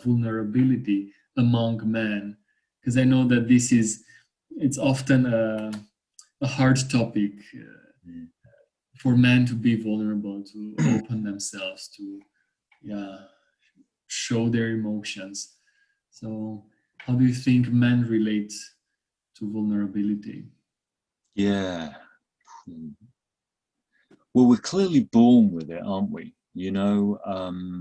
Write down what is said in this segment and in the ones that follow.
vulnerability among men, because I know that it's often a hard topic for men to be vulnerable, to open themselves, to show their emotions. So how do you think men relate to vulnerability? Yeah. Well, we're clearly born with it, aren't we? You know,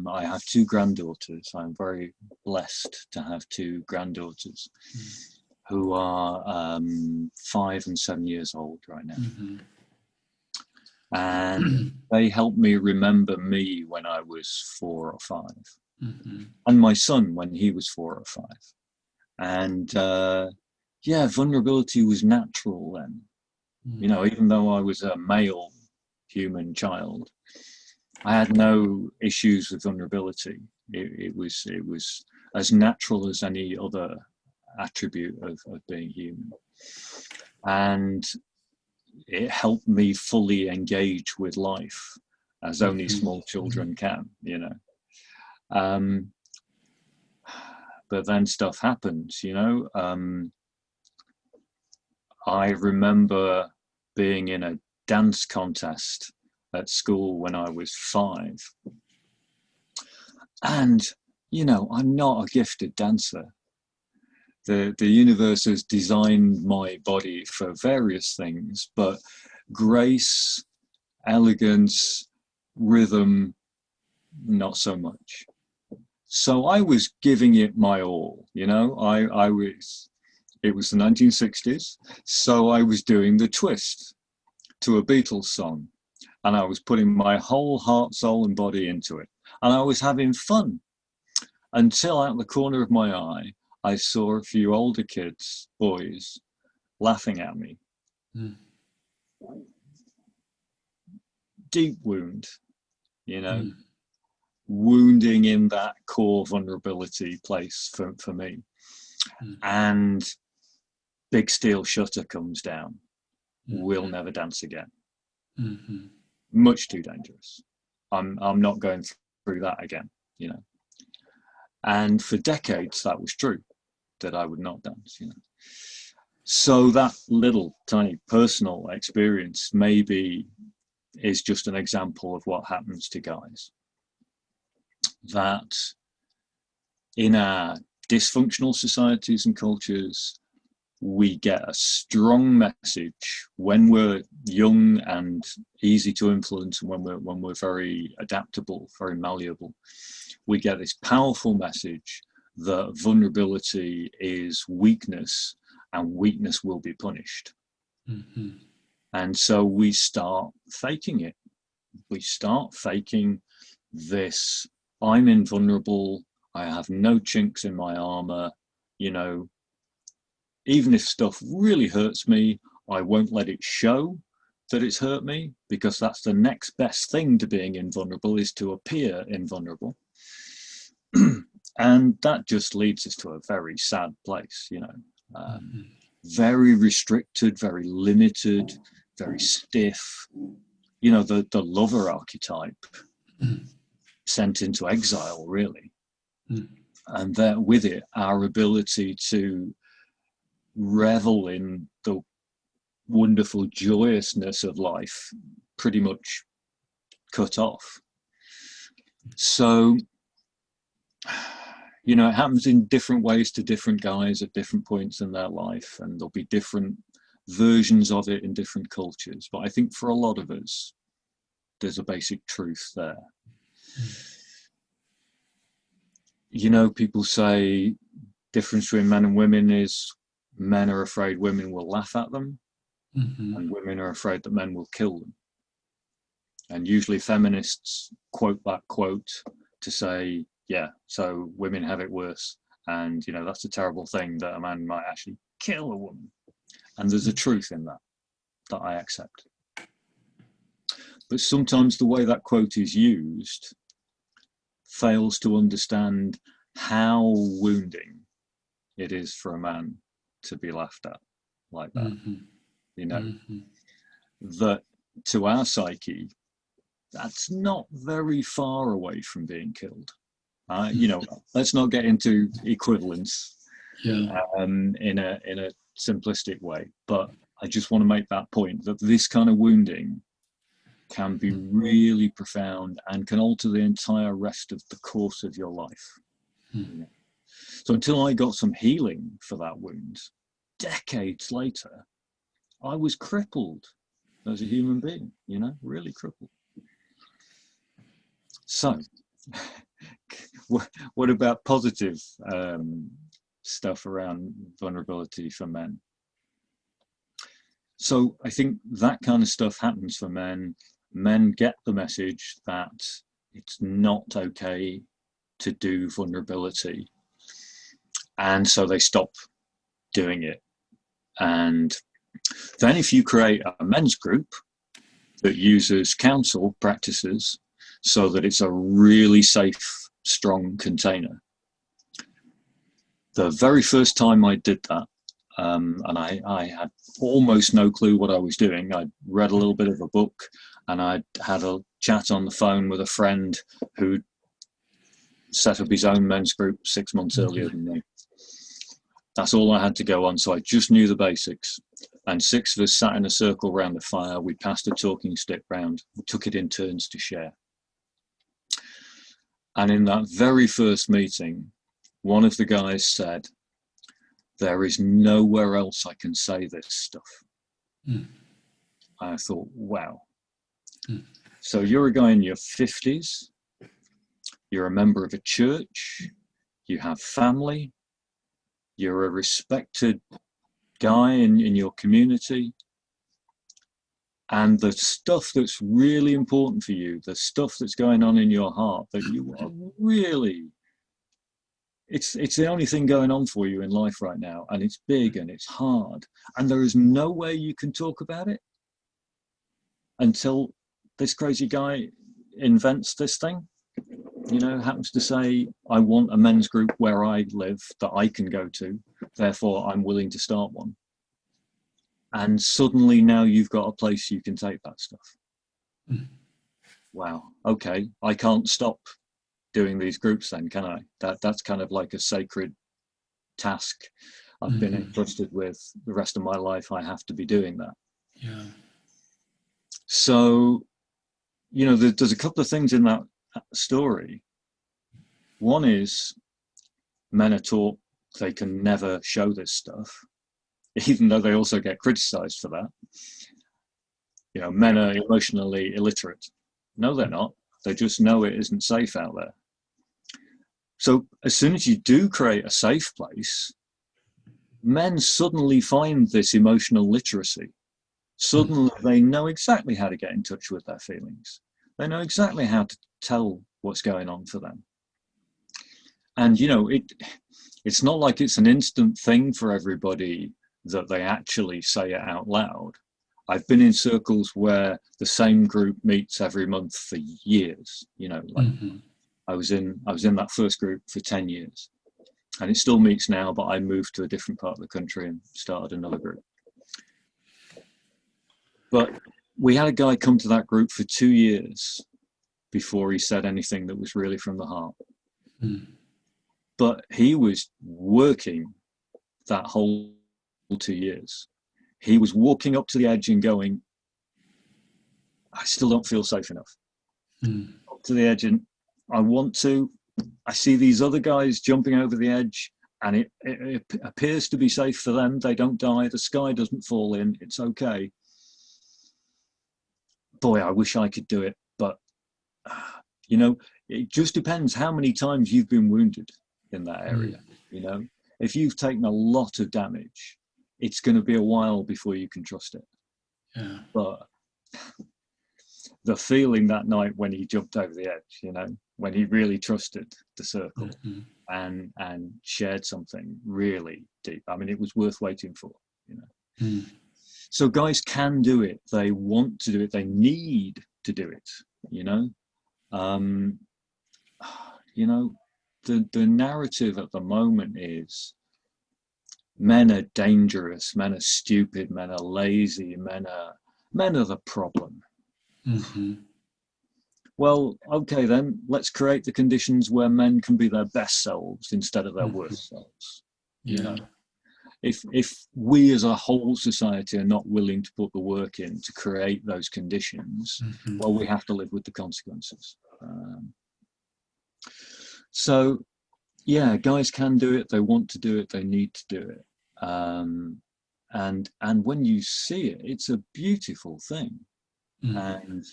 I have two granddaughters. I'm very blessed to have two granddaughters who are 5 and 7 years old right now. And they helped me remember me when I was 4 or 5, and my son when he was 4 or 5. And yeah, vulnerability was natural then. You know, even though I was a male human child, I had no issues with vulnerability. It was as natural as any other attribute of being human. And it helped me fully engage with life as only small children can, you know. But then stuff happens, you know. I remember being in a dance contest at school when I was 5. And, you know, I'm not a gifted dancer. The universe has designed my body for various things, but grace, elegance, rhythm, not so much. So I was giving it my all, you know. It was the 1960s, so I was doing the twist to a Beatles song, and I was putting my whole heart, soul and body into it, and I was having fun until out the corner of my eye I saw a few older kids, boys, laughing at me. Deep wound, you know, wounding in that core vulnerability place for me. And big steel shutter comes down. We'll never dance again. Much too dangerous. I'm not going through that again, you know. And for decades that was true, that I would not dance, you know. So that little tiny personal experience maybe is just an example of what happens to guys. That in our dysfunctional societies and cultures, we get a strong message when we're young and easy to influence, and when we're very adaptable, very malleable. We get this powerful message that vulnerability is weakness, and weakness will be punished. And so we start faking it. We start faking this, I'm invulnerable, I have no chinks in my armor, you know, even if stuff really hurts me, I won't let it show that it's hurt me, because that's the next best thing to being invulnerable, is to appear invulnerable. And that just leads us to a very sad place, you know. Very restricted, very limited, very stiff. You know, the lover archetype sent into exile, really. And that with it, our ability to revel in the wonderful joyousness of life pretty much cut off. So, you know, it happens in different ways to different guys at different points in their life, and there'll be different versions of it in different cultures. But I think for a lot of us, there's a basic truth there. You know, people say difference between men and women is men are afraid women will laugh at them, and women are afraid that men will kill them. And usually feminists quote that quote to say, yeah, so women have it worse. And, you know, that's a terrible thing, that a man might actually kill a woman. And there's a truth in that I accept. But sometimes the way that quote is used fails to understand how wounding it is for a man to be laughed at like that. You know, that to our psyche, that's not very far away from being killed. You know, let's not get into equivalence Yeah. in a simplistic way, but I just want to make that point that this kind of wounding can be really profound and can alter the entire rest of the course of your life. You know? So until I got some healing for that wound, decades later, I was crippled as a human being, you know, really crippled. So what about positive stuff around vulnerability for men? So I think that kind of stuff happens for men. Men get the message that it's not okay to do vulnerability, and so they stop doing it. And then if you create a men's group that uses counsel practices so that it's a really safe, strong container. The very first time I did that, and I had almost no clue what I was doing. I'd read a little bit of a book, and I'd had a chat on the phone with a friend who set up his own men's group 6 months earlier than me. That's all I had to go on, so I just knew the basics. And 6 of us sat in a circle around the fire. We passed a talking stick round. We took it in turns to share. And in that very first meeting, one of the guys said, "There is nowhere else I can say this stuff." I thought, wow. So you're a guy in your 50s, you're a member of a church, you have family, you're a respected guy in your community, and the stuff that's really important for you, the stuff that's going on in your heart that you are really, it's the only thing going on for you in life right now, and it's big and it's hard, and there is no way you can talk about it until this crazy guy invents this thing, you know, happens to say, I want a men's group where I live that I can go to, therefore I'm willing to start one. And suddenly now you've got a place you can take that stuff. Wow, okay, I can't stop doing these groups then, can I? That's kind of like a sacred task I've been entrusted with the rest of my life. I have to be doing that. Yeah. So, you know, there's a couple of things in that story. One is men are taught they can never show this stuff, even though they also get criticized for that. You know, men are emotionally illiterate. No, they're not. They just know it isn't safe out there. So as soon as you do create a safe place, men suddenly find this emotional literacy. Suddenly they know exactly how to get in touch with their feelings. They know exactly how to tell what's going on for them. And, you know, it's not like it's an instant thing for everybody that they actually say it out loud. I've been in circles where the same group meets every month for years, you know, like I was in that first group for 10 years, and it still meets now, but I moved to a different part of the country and started another group. But we had a guy come to that group for 2 years before he said anything that was really from the heart. But he was working that whole 2 years. He was walking up to the edge and going, I still don't feel safe enough. Up to the edge, and I want to. I see these other guys jumping over the edge, and it appears to be safe for them. They don't die. The sky doesn't fall in. It's okay. Boy, I wish I could do it. But, you know, it just depends how many times you've been wounded in that area. You know, if you've taken a lot of damage, it's going to be a while before you can trust it. Yeah. But the feeling that night when he jumped over the edge, you know, when he really trusted the circle and shared something really deep. I mean, it was worth waiting for, you know. So guys can do it. They want to do it. They need to do it, you know. You know, the narrative at the moment is men are dangerous, men are stupid, men are lazy, men are the problem. well, okay then, let's create the conditions where men can be their best selves instead of their worst selves. Yeah. You know, if we as a whole society are not willing to put the work in to create those conditions, well, we have to live with the consequences. So yeah, guys can do it, they want to do it, they need to do it. And when you see it, it's a beautiful thing. And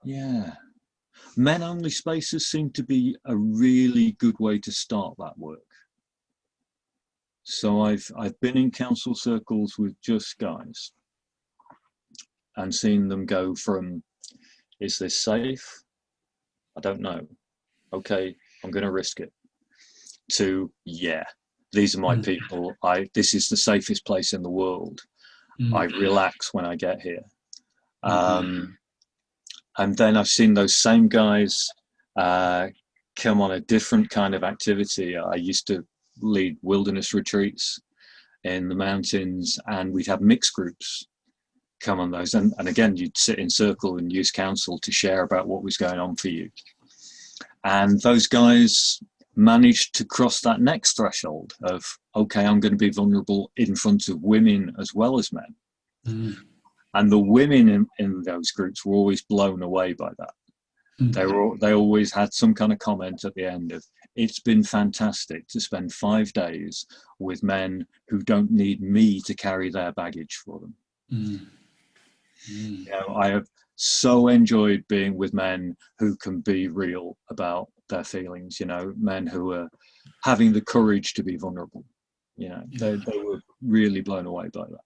yeah, men only spaces seem to be a really good way to start that work. So I've been in council circles with just guys and seen them go from, is this safe? I don't know. Okay, I'm going to risk it. To, yeah, these are my people. This is the safest place in the world. I relax when I get here. And then I've seen those same guys come on a different kind of activity. I used to lead wilderness retreats in the mountains, and we'd have mixed groups come on those. And again, you'd sit in circle and use counsel to share about what was going on for you. And those guys managed to cross that next threshold of, okay, I'm going to be vulnerable in front of women as well as men. And the women in those groups were always blown away by that. They always had some kind of comment at the end of, it's been fantastic to spend 5 days with men who don't need me to carry their baggage for them. You know, I have so enjoyed being with men who can be real about their feelings, you know, men who are having the courage to be vulnerable. You know, they were really blown away by that.